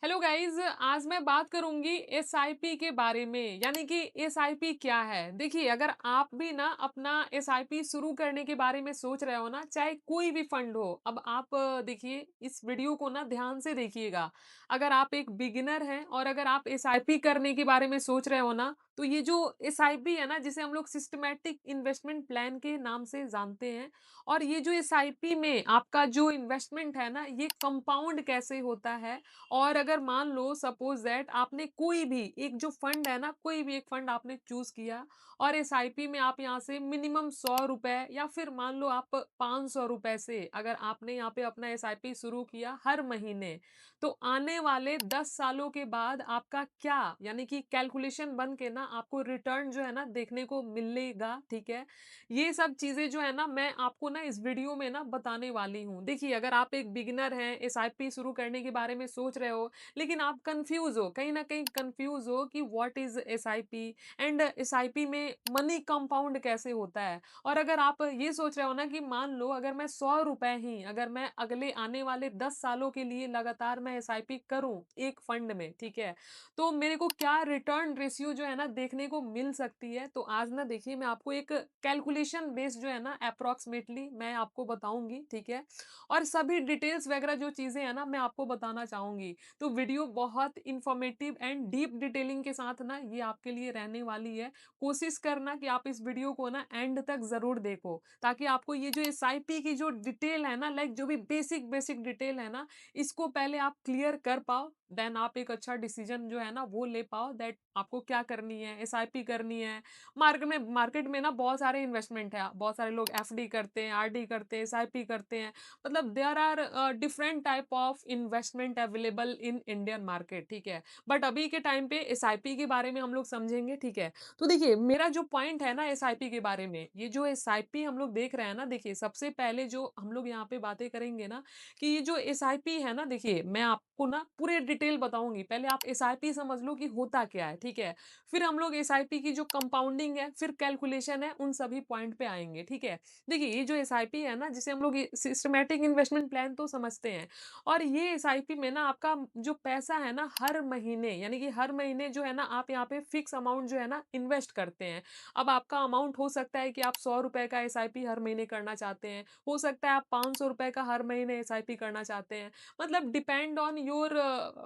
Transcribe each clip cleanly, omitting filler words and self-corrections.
Hello guys, आज मैं बात करूंगी एसआईपी के बारे में। यानी कि एसआईपी क्या है। देखिए, अगर आप भी ना अपना एसआईपी शुरू करने के बारे में सोच रहे हो ना, चाहे कोई भी फंड हो। अब आप देखिए, इस वीडियो को ना ध्यान से देखिएगा। अगर आप एक बिगिनर हैं और अगर आप एसआईपी करने के बारे में सोच रहे हो ना, तो ये जो एसआईपी है ना, जिसे हम लोग सिस्टमैटिक इन्वेस्टमेंट प्लान के नाम से जानते हैं। और ये जो एसआईपी में आपका जो इन्वेस्टमेंट है ना, ये कंपाउंड कैसे होता है। और अगर मान लो सपोज दैट आपने कोई भी एक जो फंड है ना, कोई भी एक फंड आपने चूज किया और एसआईपी में आप यहाँ से मिनिमम 100 रुपए या फिर मान लो आप 500 रुपए से अगर आपने यहाँ पे अपना एसआईपी शुरू किया हर महीने, तो आने वाले 10 सालों के बाद आपका क्या, यानी कि कैलकुलेशन बन के ना आपको रिटर्न जो है ना देखने को मिलेगा। ठीक है, ये सब चीजें जो है ना मैं आपको ना इस वीडियो में ना बताने वाली हूँ। देखिए, अगर आप एक बिगिनर हैं, एसआईपी शुरू करने के बारे में सोच रहे हो, लेकिन आप कंफ्यूज हो, कहीं ना कहीं कंफ्यूज हो कि what is SIP and SIP में मनी कंपाउंड कैसे होता है। और अगर आप ये सोच रहे हो ना कि मान लो अगर मैं 100 रुपए ही अगर मैं अगले आने वाले 10 सालों के लिए लगातार मैं एसआईपी करूं एक फंड में, ठीक है, तो मेरे को क्या रिटर्न रेशियो जो है ना देखने को मिल सकती है। तो आज ना देखिए, मैं आपको एक कैलकुलेशन बेस्ड जो है ना अप्रोक्सीमेटली मैं आपको बताऊंगी। ठीक है, और सभी डिटेल्स वगैरह जो चीजें हैं ना मैं आपको बताना चाहूंगी। तो वीडियो बहुत इंफॉर्मेटिव एंड डीप डिटेलिंग के साथ ना ये आपके लिए रहने वाली है। कोशिश करना कि आप इस वीडियो को ना एंड तक जरूर देखो, ताकि आपको ये जो एसआईपी की जो डिटेल है ना, लाइक जो भी बेसिक बेसिक डिटेल है ना, इसको पहले आप क्लियर कर पाओ। देन आप एक अच्छा डिसीजन जो है ना वो ले पाओ दैट आपको क्या करनी है, एसआईपी करनी है। मार्केट में ना बहुत सारे इन्वेस्टमेंट है, बहुत सारे लोग एफडी करते हैं, आरडी करते हैं, एसआईपी करते हैं। मतलब there are different type of investment available in Indian market. ठीक है, बट अभी के टाइम पे एसआईपी के बारे में हम लोग समझेंगे। ठीक है, तो देखिए, मेरा जो पॉइंट है ना एसआईपी के बारे में, ये जो एसआईपी हम लोग देख रहे हैं ना, देखिए सबसे पहले जो हम लोग यहाँ पे बातें करेंगे ना, कि ये जो एसआईपी है ना, देखिए मैं आपको ना पूरे डिटेल बताऊंगी। पहले आप एसआईपी समझ लो कि होता क्या है। ठीक है, फिर हम लोग एसआईपी की जो कंपाउंडिंग है, फिर कैलकुलेशन है, उन सभी पॉइंट पे आएंगे। ठीक है, देखिए ये जो एसआईपी है ना, जिसे हम लोग सिस्टमैटिक इन्वेस्टमेंट प्लान तो समझते हैं। और ये एसआईपी में ना आपका जो पैसा है ना हर महीने, यानी कि हर महीने जो है ना आप यहाँ पे फिक्स अमाउंट जो है ना इन्वेस्ट करते हैं। अब आपका अमाउंट हो सकता है कि आप 100 रुपए का एसआईपी हर महीने करना चाहते हैं, हो सकता है आप 500 रुपए का हर महीने एसआईपी करना चाहते हैं। मतलब डिपेंड ऑन योर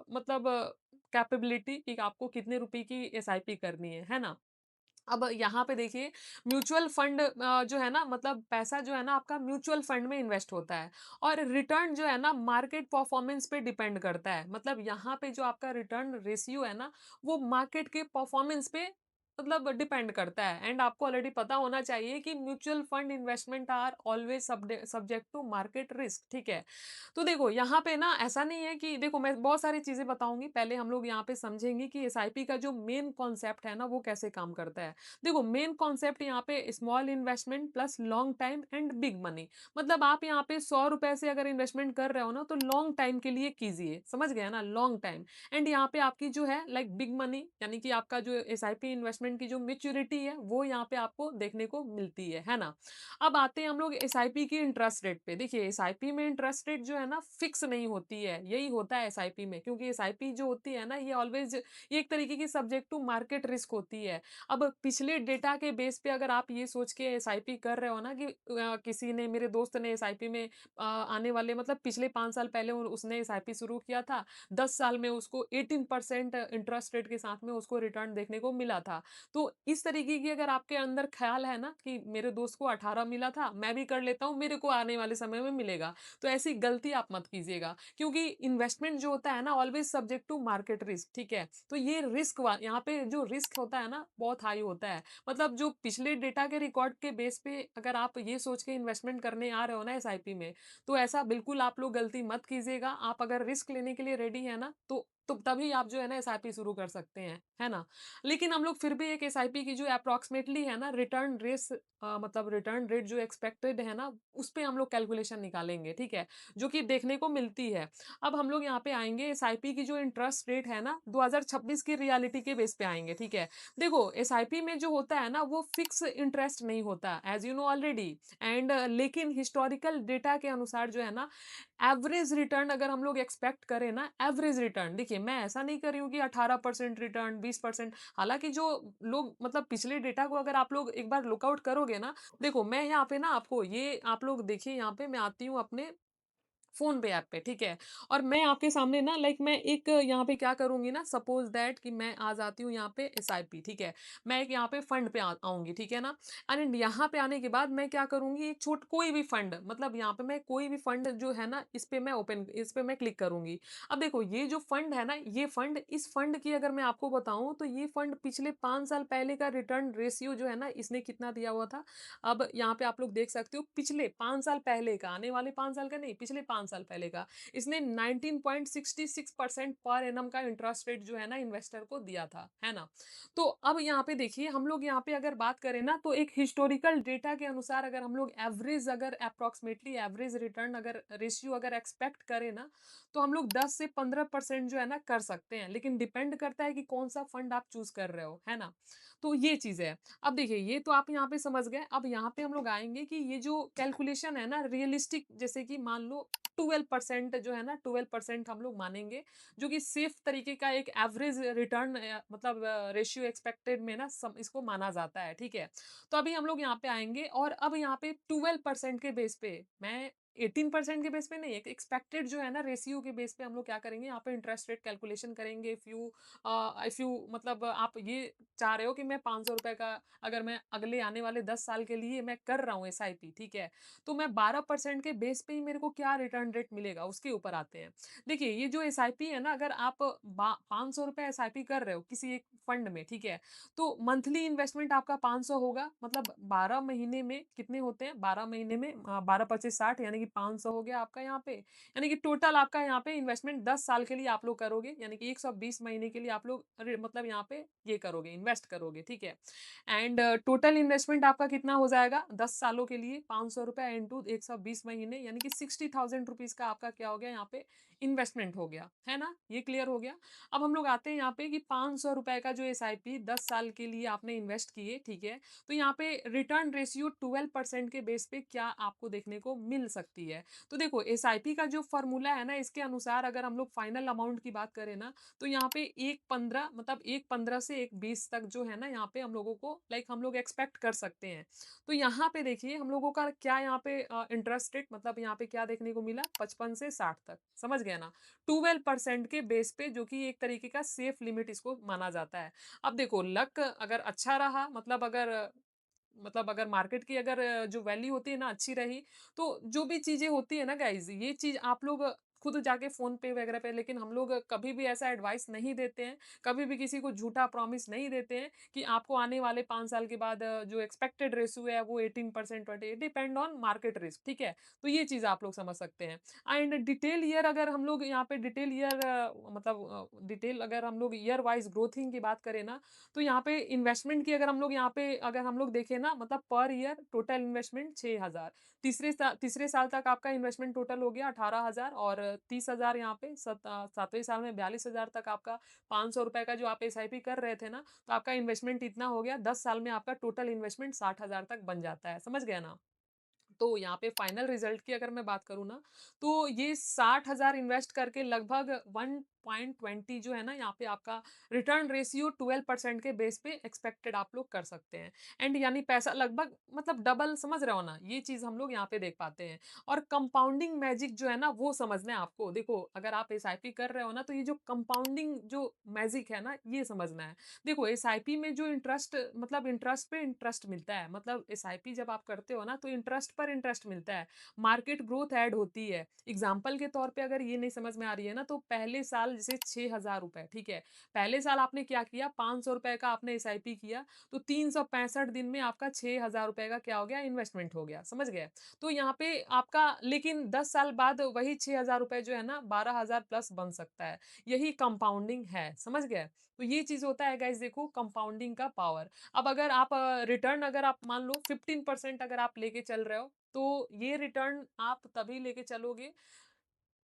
मतलब कैपेबिलिटी कि आपको कितने रुपए की एसआईपी करनी है ना। अब यहाँ पे देखिए, म्यूचुअल फंड जो है ना, मतलब पैसा जो है ना आपका म्यूचुअल फंड में इन्वेस्ट होता है। और रिटर्न जो है ना मार्केट परफॉर्मेंस पे डिपेंड करता है। मतलब यहाँ पे जो आपका रिटर्न रेशियो है ना, वो मार्केट के परफॉर्मेंस पे मतलब डिपेंड करता है। एंड आपको ऑलरेडी पता होना चाहिए कि mutual fund investment are always subject to market risk. ठीक है, तो देखो यहाँ पे ना ऐसा नहीं है कि, देखो मैं बहुत सारी चीजें बताऊंगी, पहले हम लोग यहाँ पे समझेंगे कि एसआईपी का जो मेन कॉन्सेप्ट है ना वो कैसे काम करता है। देखो, मेन कॉन्सेप्ट यहाँ पे small investment plus long time and big money. मतलब आप यहाँ पे 100 रुपए से अगर इन्वेस्टमेंट कर रहे हो ना, तो लॉन्ग टाइम के लिए कीजिए, समझ गया ना, लॉन्ग टाइम। एंड यहाँ पे आपकी जो है लाइक बिग मनी, यानी कि आपका जो एसआईपी इन्वेस्टमेंट की जो मेच्योरिटी है वो यहाँ पे आपको देखने को मिलती है ना। अब आते हैं हम लोग एसआईपी की इंटरेस्ट रेट पे। देखिए, एसआईपी में इंटरेस्ट रेट जो है ना फिक्स नहीं होती है, यही होता है एसआईपी में, क्योंकि एसआईपी जो होती है ना ये ऑलवेज ये एक तरीके की सब्जेक्ट टू मार्केट रिस्क होती है। अब पिछले डेटा के बेस पे अगर आप ये सोच के एसआईपी कर रहे हो ना कि किसी ने, मेरे दोस्त ने एसआईपी में आने वाले मतलब पिछले 5 साल पहले उसने एसआईपी शुरू किया था, 10 साल में उसको 18% इंटरेस्ट रेट के साथ में उसको रिटर्न देखने को मिला था। तो इस तरीके की अगर आपके अंदर ख्याल है ना कि मेरे दोस्त को 18 मिला था, मैं भी कर लेता हूँ, मेरे को आने वाले समय में मिलेगा, तो ऐसी गलती आप मत कीजिएगा। क्योंकि इन्वेस्टमेंट जो होता है ना always subject to market risk. ठीक है, तो ये रिस्क यहाँ पे जो रिस्क होता है ना बहुत हाई होता है। मतलब जो पिछले डेटा के रिकॉर्ड के बेस पे अगर आप ये सोच के इन्वेस्टमेंट करने आ रहे हो ना एसआईपी में, तो ऐसा बिल्कुल आप लोग गलती मत कीजिएगा। आप अगर रिस्क लेने के लिए रेडी है ना, तो तभी आप जो है ना एसआईपी शुरू कर सकते हैं, है ना। लेकिन हम लोग फिर भी एक एसआईपी की जो अप्रोक्सीमेटली है ना रिटर्न रेस मतलब रिटर्न रेट जो एक्सपेक्टेड है ना, उस पे हम लोग कैलकुलेशन निकालेंगे। ठीक है, जो कि देखने को मिलती है। अब हम लोग यहाँ पे आएंगे एसआईपी की जो इंटरेस्ट रेट है ना 2026 की रियलिटी के बेस पे आएंगे। ठीक है, देखो एसआईपी में जो होता है ना वो फिक्स इंटरेस्ट नहीं होता, as you know already. And लेकिन हिस्टोरिकल डेटा के अनुसार जो है ना एवरेज रिटर्न अगर हम लोग एक्सपेक्ट करें ना, एवरेज रिटर्न देखिए देखिए, मैं ऐसा नहीं कर रही हूँ कि 18% रिटर्न, 20%। हालाँकि जो लोग मतलब पिछले डेटा को अगर आप लोग एक बार लुकआउट करोगे ना, देखो मैं यहाँ पे ना आपको ये आप लोग देखिए यहाँ पे मैं आती हूँ अपने फ़ोन पे ऐप पे, ठीक है? और मैं आपके सामने ना लाइक मैं एक यहाँ पे क्या करूँगी ना सपोज़ दैट कि मैं आ जाती हूँ यहाँ पे एसआईपी, ठीक है? मैं एक यहाँ पे फंड पे आऊँगी, ठीक है ना? एंड यहाँ पे आने के बाद मैं क्या करूँगी एक छोट कोई भी फंड मतलब यहाँ पे मैं कोई भी फंड जो है ना इस पे मैं क्लिक करूँगी। अब देखो ये जो फंड है ना, ये फंड इस फंड की अगर मैं आपको बताऊँ तो ये फंड पिछले 5 साल पहले का रिटर्न रेशियो जो है ना इसने कितना दिया हुआ था? अब यहाँ पे आप लोग देख सकते हो पिछले 5 साल पहले का, आने वाले 5 साल का नहीं, पिछले 5 साल पहले का, इसने 19.66% पर एनम का इंटरेस्ट रेट जो है ना इन्वेस्टर को दिया था, है ना? तो अब यहाँ पे देखिए हम लोग यहाँ पे अगर बात करें ना तो एक हिस्टोरिकल डेटा के अनुसार अगर हम लोग एवरेज अगर अप्रॉक्सिमेटली एवरेज रिटर्न अगर रेशियो अगर एक्सपेक्ट करें ना, तो हम लोग 10 से 15% जो है ना कर सकते हैं। लेकिन डिपेंड करता है कि कौन-सा फंड आप चूज़ कर रहे हो, है ना? तो ये चीज़ है। अब देखिए ये तो आप यहाँ पे समझ गए। अब यहाँ पे हम लोग आएँगे कि ये जो कैलकुलेशन है ना रियलिस्टिक जैसे कि मान लो 12% जो है ना 12% हम लोग मानेंगे, जो कि सेफ तरीके का एक एवरेज रिटर्न मतलब रेशियो एक्सपेक्टेड में ना इसको माना जाता है, ठीक है? तो अभी हम लोग यहाँ पे आएँगे और अब यहाँ पे 12% के बेस पे मैं 18% के बेस पे नहीं, एक एक्सपेक्टेड जो है ना रेशियो के बेस पे हम लोग क्या करेंगे यहाँ पे इंटरेस्ट रेट कैलकुलेशन करेंगे। इफ यू मतलब आप ये चाह रहे हो कि मैं ₹500 का अगर मैं अगले आने वाले 10 साल के लिए मैं कर रहा हूँ एसआईपी, ठीक है? तो मैं 12% के बेस पे ही मेरे को क्या रिटर्न रेट मिलेगा, उसके ऊपर आते हैं। देखिए, ये जो एसआईपी है ना, अगर आप बा ₹500 एसआईपी कर रहे हो किसी एक फंड में, ठीक है? तो मंथली इन्वेस्टमेंट आपका 500 होगा, मतलब 12 महीने में कितने होते हैं? 12 महीने में 12 पच्चीस 60 यानी कि 500 हो गया आपका यहाँ पे। यानी कि टोटल आपका यहाँ पे इन्वेस्टमेंट 10 साल के लिए आप लोग करोगे, यानी कि 120 महीने के लिए आप लोग मतलब यहाँ पे ये करोगे, इन्वेस्ट करोगे, ठीक है? एंड टोटल इन्वेस्टमेंट आपका कितना हो जाएगा 10 सालों के लिए ₹500 इंटू 120 महीने यानी कि 60,000 रुपीज़ का आपका क्या हो गया यहाँ पे इन्वेस्टमेंट हो गया, है ना? ये क्लियर हो गया? अब हम लोग आते हैं यहाँ पे कि ₹500 का जो एसआईपी 10 साल के लिए आपने इन्वेस्ट किए, ठीक है? तो यहाँ पे रिटर्न रेशियो 12% के बेस पे क्या आपको देखने को मिल सकती है। तो देखो एसआईपी का जो फ़ॉर्मूला है ना इसके अनुसार अगर हम लोग फाइनल अमाउंट की बात करें ना, तो यहाँ पे 1.15 मतलब 1.15 से 1.20 तक जो है ना यहाँ पे हम लोगों को लाइक हम लोग एक्सपेक्ट कर सकते हैं। तो यहाँ पे देखिए हम लोगों का क्या यहाँ पे इंटरेस्ट रेट मतलब यहाँ पे क्या देखने को मिला 55 से 60 तक, समझ गए ना? 12% के बेस पे जो कि एक तरीके का सेफ लिमिट इसको माना जाता है। अब देखो लक अगर अच्छा रहा मतलब अगर मार्केट की अगर जो वैल्यू होती है ना अच्छी रही, तो जो भी चीज़ें होती है ना गाइज़, ये चीज़ आप लोग खुद जाके फ़ोन पे वगैरह पे लेकिन हम लोग कभी भी ऐसा एडवाइस नहीं देते हैं, कभी भी किसी को झूठा प्रॉमिस नहीं देते हैं कि आपको आने वाले 5 साल के बाद जो एक्सपेक्टेड रेशियो है वो 18% 20 डिपेंड ऑन मार्केट रिस्क, ठीक है? तो ये चीज़ आप लोग समझ सकते हैं। एंड डिटेल ईयर अगर हम लोग यहाँ पे डिटेल ईयर डिटेल अगर हम लोग ईयर वाइज़ ग्रोथिंग की बात करें ना, तो यहाँ पे इन्वेस्टमेंट की अगर हम लोग यहाँ पे अगर हम लोग देखें ना मतलब पर ईयर टोटल इन्वेस्टमेंट 6,000 तीसरे साल तक आपका इन्वेस्टमेंट टोटल हो गया 18,000 और 30,000 यहाँ पे 7वें साल में 42,000 तक आपका ₹500 का जो आप एसआईपी कर रहे थे ना, तो आपका इन्वेस्टमेंट इतना हो गया 10 साल में आपका टोटल इन्वेस्टमेंट 60,000 तक बन जाता है, समझ गए ना? तो यहाँ पे फाइनल रिजल्ट की अगर मैं बात करूँ ना, तो ये 60,000 इन्वेस्ट करके लगभग 1.20 जो है ना यहाँ पे आपका रिटर्न रेशियो 12% के बेस पे एक्सपेक्टेड आप लोग कर सकते हैं। एंड यानी पैसा लगभग मतलब डबल समझ रहे हो ना? ये चीज़ हम लोग यहाँ पे देख पाते हैं। और कंपाउंडिंग मैजिक जो है ना वो समझना है आपको। देखो अगर आप एसआईपी कर रहे हो ना तो ये जो कंपाउंडिंग जो मैजिक है ना ये समझना है। देखो एसआईपी में जो इंटरेस्ट मतलब इंटरेस्ट पे इंटरेस्ट मिलता है मतलब एसआईपी जब आप करते हो ना तो इंटरेस्ट पर इंटरेस्ट मिलता है मार्केट ग्रोथ ऐड होती है एग्जाम्पल के तौर पे अगर ये नहीं समझ में आ रही है ना तो पहले साल जैसे 6,000 रुपए ठीक है पहले साल आपने क्या किया 500 रुपए का आपने एसआईपी किया तो 365 दिन में आपका 6,000 रुपए का क्या हो गया इन्वेस्टमेंट हो गया समझ गए तो यहाँ पे आपका लेकिन 10 साल बाद वही 6,000 रुपए जो है ना 12,000 प्लस बन सकता है यही कंपाउंडिंग है समझ गए तो ये चीज़ होता है गाइस देखो कंपाउंडिंग का पावर। अब अगर आप रिटर्न अगर आप मान लो 15% अगर आप लेके चल रहे हो, तो ये रिटर्न आप तभी लेके चलोगे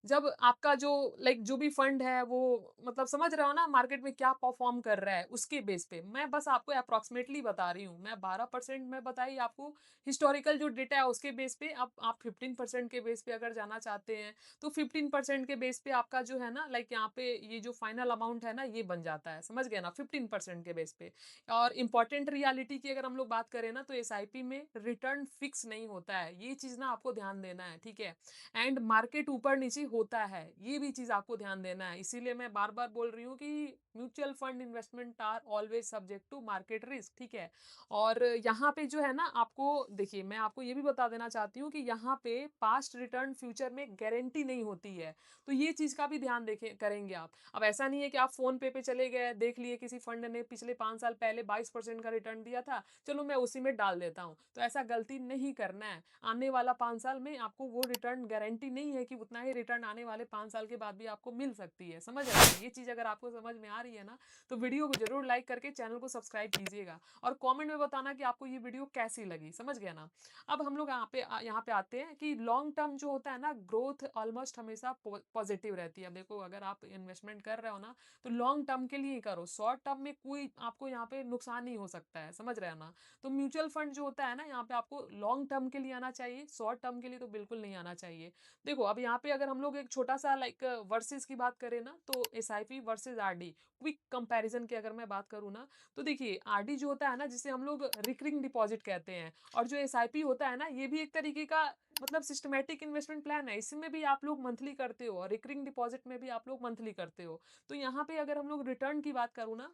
जब आपका जो लाइक जो भी फंड है वो मतलब समझ रहे हो ना मार्केट में क्या परफॉर्म कर रहा है उसके बेस पे मैं बस आपको अप्रोक्सीमेटली बता रही हूँ। मैं 12% में बताई आपको हिस्टोरिकल जो डेटा है उसके बेस पे। अब आप 15% के बेस पे अगर जाना चाहते हैं तो 15% के बेस पे आपका जो है ना लाइक यहाँ पे ये जो फाइनल अमाउंट है ना ये बन जाता है, समझ गए ना, 15% के बेस पे। और इम्पॉर्टेंट रियलिटी की अगर हम लोग बात करें ना तो एसआईपी में रिटर्न फिक्स नहीं होता है, ये चीज ना आपको ध्यान देना है, ठीक है। एंड मार्केट ऊपर नीचे होता है, ये भी चीज आपको ध्यान देना है। इसीलिए मैं बार बार बोल रही हूँ कि mutual fund investment are always subject to market risk, ठीक है। और यहाँ पे जो है ना आपको देखिए मैं आपको ये भी बता देना चाहती हूँ कि यहाँ पे पास्ट रिटर्न फ्यूचर में गारंटी नहीं होती है, तो ये चीज का भी ध्यान देखे करेंगे आप। अब ऐसा नहीं है कि आप फोन पे चले गए, देख लिए किसी फंड ने पिछले 5 साल पहले 22% का रिटर्न दिया था, चलो मैं उसी में डाल देता हूँ, तो ऐसा गलती नहीं करना है। आने वाला 5 साल में आपको वो रिटर्न गारंटी नहीं है कि उतना ही रिटर्न आने वाले 5 साल के बाद भी आपको मिल सकती है, समझ रहे हैं। ये चीज अगर आपको समझ में आ रही है ना तो वीडियो को जरूर लाइक करके चैनल को सब्सक्राइब कीजिएगा और कमेंट में बताना कि आपको ये वीडियो कैसी लगी, समझ गया ना। अब हम लोग यहाँ पे आते हैं कि लॉन्ग टर्म जो होता है ना ग्रोथ ऑलमोस्ट हमेशा पॉजिटिव रहती है। अब देखो अगर आप इन्वेस्टमेंट कर रहे हो ना तो लॉन्ग टर्म के लिए ही करो, शॉर्ट टर्म में कोई आपको यहाँ पे नुकसान नहीं हो सकता है, समझ रहे हैं ना। तो म्यूचुअल फंड जो होता है ना यहाँ पे आपको लॉन्ग टर्म के लिए आना चाहिए, शॉर्ट टर्म के लिए तो बिल्कुल नहीं आना चाहिए। देखो अब यहाँ पे अगर हम लोग एक छोटा सा लाइक वर्सेस की बात करें ना तो SIP versus RD quick comparison की अगर मैं बात करूँ ना तो देखिए आरडी जो होता है ना जिसे हम लोग रिकरिंग डिपॉजिट कहते हैं, और जो एसआईपी होता है ना ये भी एक तरीके का मतलब सिस्टमेटिक इन्वेस्टमेंट प्लान है, इसमें भी आप लोग मंथली करते हो और रिकरिंग डिपॉजिट में भी आप लोग मंथली करते हो। तो यहाँ पे अगर हम लोग रिटर्न की बात करूँ ना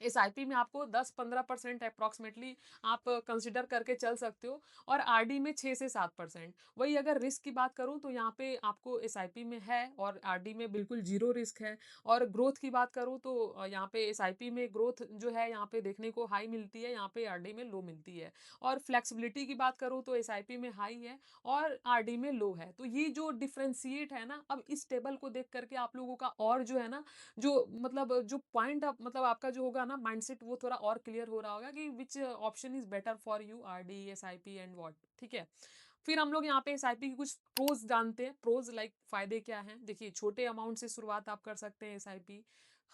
एसआईपी में आपको 10-15% अप्रॉक्सिमेटली आप कंसिडर करके चल सकते हो, और आरडी में 6 से 7%। वही अगर रिस्क की बात करूं तो यहाँ पे आपको एसआईपी में है और आरडी में बिल्कुल जीरो रिस्क है। और ग्रोथ की बात करूं तो यहाँ पे एसआईपी में ग्रोथ जो है यहाँ पे देखने को हाई मिलती है, यहाँ पे आरडी में लो मिलती है। और फ्लेक्सिबिलिटी की बात करूँ तो एसआईपी में हाई है और आरडी में लो है। तो ये जो डिफ्रेंशिएट है ना, अब इस टेबल को देख करके आप लोगों का और जो है ना जो मतलब जो पॉइंट आप मतलब आपका जो होगा ना माइंडसेट वो थोड़ा और क्लियर हो रहा होगा कि which option is better for you, RD, SIP and what, ठीक है। फिर हम लोग यहाँ पे एसआईपी की कुछ प्रोज जानते हैं। प्रोज लाइक फायदे क्या हैं, देखिए छोटे अमाउंट से शुरुआत आप कर सकते हैं SIP,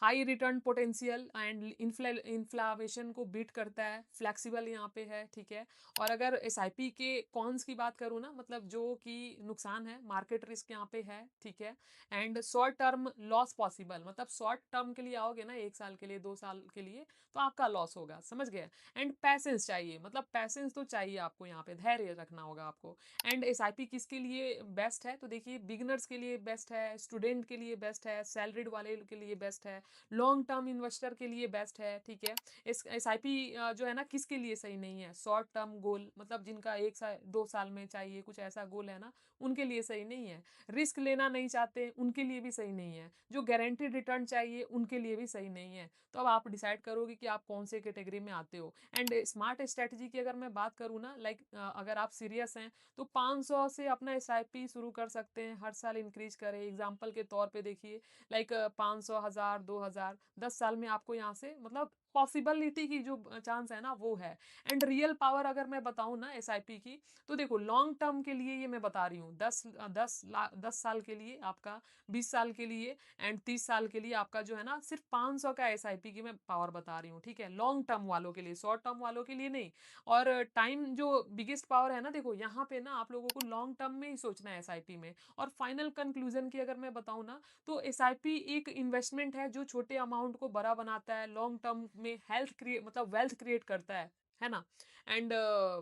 high return potential and inflation को बीट करता है, फ्लेक्सिबल यहाँ पे है, ठीक है। और अगर एसआईपी के कॉन्स की बात करूँ ना मतलब जो कि नुकसान है, मार्केट रिस्क यहाँ पे है, ठीक है। And short term loss possible, मतलब शॉर्ट टर्म के लिए आओगे ना 1 साल के लिए 2 साल के लिए तो आपका लॉस होगा, समझ गए। एंड पैसेंस चाहिए, मतलब पैसेंस तो चाहिए आपको, यहाँ पे धैर्य रखना होगा आपको। एंड एसआईपी किसके लिए बेस्ट है, तो देखिए बिगिनर्स के लिए बेस्ट है, स्टूडेंट के लिए बेस्ट है, सैलरीड वाले के लिए बेस्ट है, लॉन्ग टर्म इन्वेस्टर के लिए बेस्ट है, ठीक है। इस एसआईपी जो है ना किसके लिए सही नहीं है, शॉर्ट टर्म गोल मतलब जिनका 1 साल 2 साल में चाहिए कुछ ऐसा गोल है ना उनके लिए सही नहीं है। रिस्क लेना नहीं चाहते उनके लिए भी सही नहीं है, जो गारंटीड रिटर्न चाहिए उनके लिए भी सही नहीं है। तो अब आप डिसाइड करोगे कि आप कौन से कैटेगरी में आते हो। एंड स्मार्ट स्ट्रेटजी की अगर मैं बात करूँ ना लाइक अगर आप सीरियस हैं तो 500 से अपना एसआईपी शुरू कर सकते हैं, हर साल इंक्रीज करें। एग्जाम्पल के तौर पे देखिए लाइक 500, 1000, 2000, 10 साल में आपको यहाँ से मतलब पॉसिबिलिटी की जो चांस है ना वो है। एंड रियल पावर अगर मैं बताऊं ना एसआईपी की तो देखो लॉन्ग टर्म के लिए ये मैं बता रही हूँ 10 साल के लिए आपका, 20 साल के लिए एंड 30 साल के लिए आपका जो है ना सिर्फ 500 का एसआईपी की मैं पावर बता रही हूँ, ठीक है। लॉन्ग टर्म वालों के लिए, शॉर्ट टर्म वालों के लिए नहीं। और टाइम जो बिगेस्ट पावर है ना देखो यहाँ पे ना आप लोगों को लॉन्ग टर्म में ही सोचना है एसआईपी में। और फाइनल कंक्लूजन की अगर मैं बताऊँ ना तो एसआईपी एक इन्वेस्टमेंट है जो छोटे अमाउंट को बड़ा बनाता है, लॉन्ग टर्म में हेल्थ क्रिएट मतलब वेल्थ क्रिएट करता है ना। एंड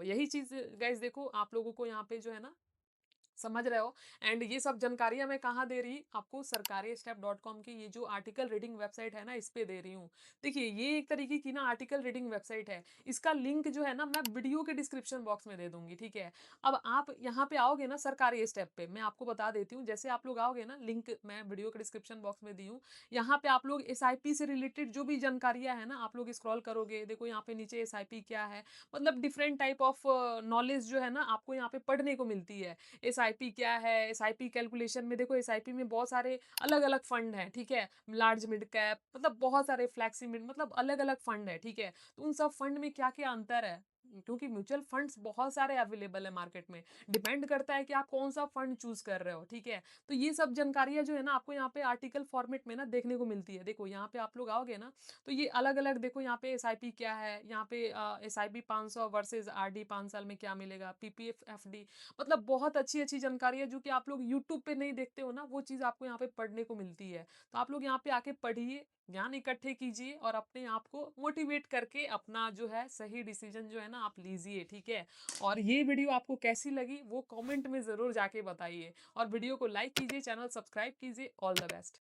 यही चीज गाइस देखो आप लोगों को यहाँ पे जो है ना समझ रहे हो। एंड ये सब जानकारियां मैं कहाँ दे रही आपको, सरकारी स्टेप .com की ये जो आर्टिकल रीडिंग वेबसाइट है ना इस पे दे रही हूँ। देखिए ये एक तरीके की ना आर्टिकल रीडिंग वेबसाइट है, इसका लिंक जो है ना मैं वीडियो के डिस्क्रिप्शन बॉक्स में दे दूंगी, ठीक है। अब आप यहाँ पे आओगे ना सरकारी स्टेप पे, मैं आपको बता देती हूँ जैसे आप लोग आओगे ना, लिंक मैं वीडियो के डिस्क्रिप्शन बॉक्स में दी हूँ। यहाँ पे आप लोग एसआईपी से रिलेटेड जो भी जानकारियां है ना आप लोग स्क्रॉल करोगे, देखो यहाँ पे नीचे एसआईपी क्या है, मतलब डिफरेंट टाइप ऑफ नॉलेज जो है ना आपको यहाँ पे पढ़ने को मिलती है। एसआईपी क्या है, एसआईपी कैलकुलेशन में देखो एसआईपी में बहुत सारे अलग अलग फंड हैं, ठीक है। लार्ज मिड कैप मतलब बहुत सारे फ्लैक्सी मिड मतलब अलग अलग फंड है, ठीक है। तो उन सब फंड में क्या क्या अंतर है क्योंकि म्यूचुअल फंड्स बहुत सारे अवेलेबल है मार्केट में। डिपेंड करता है कि आप कौन-सा फंड चूज़ कर रहे हो, ठीक है? तो ये सब जानकारियाँ जो है ना आपको यहाँ पे आर्टिकल फॉर्मेट में ना देखने को मिलती है। देखो यहाँ पे आप लोग आओगे ना, तो ये अलग-अलग देखो यहाँ पे एसआईपी क्या है, यहाँ पे एसआईपी 500 वर्सेस आरडी 5 साल में क्या मिलेगा, पीपीएफ, एफडी, मतलब बहुत अच्छी-अच्छी जानकारी है जो कि आप लोग यूट्यूब पे नहीं देखते हो ना, वो चीज़ आपको यहाँ पे पढ़ने को मिलती है। तो आप लोग यहाँ पे आके पढ़िए, ज्ञान इकट्ठे कीजिए और अपने आप को मोटिवेट करके अपना जो है सही डिसीजन जो है ना आप लीजिए, ठीक है? और ये वीडियो आपको कैसी लगी वो कमेंट में ज़रूर जाके बताइए और वीडियो को लाइक कीजिए, चैनल सब्सक्राइब कीजिए। All the best.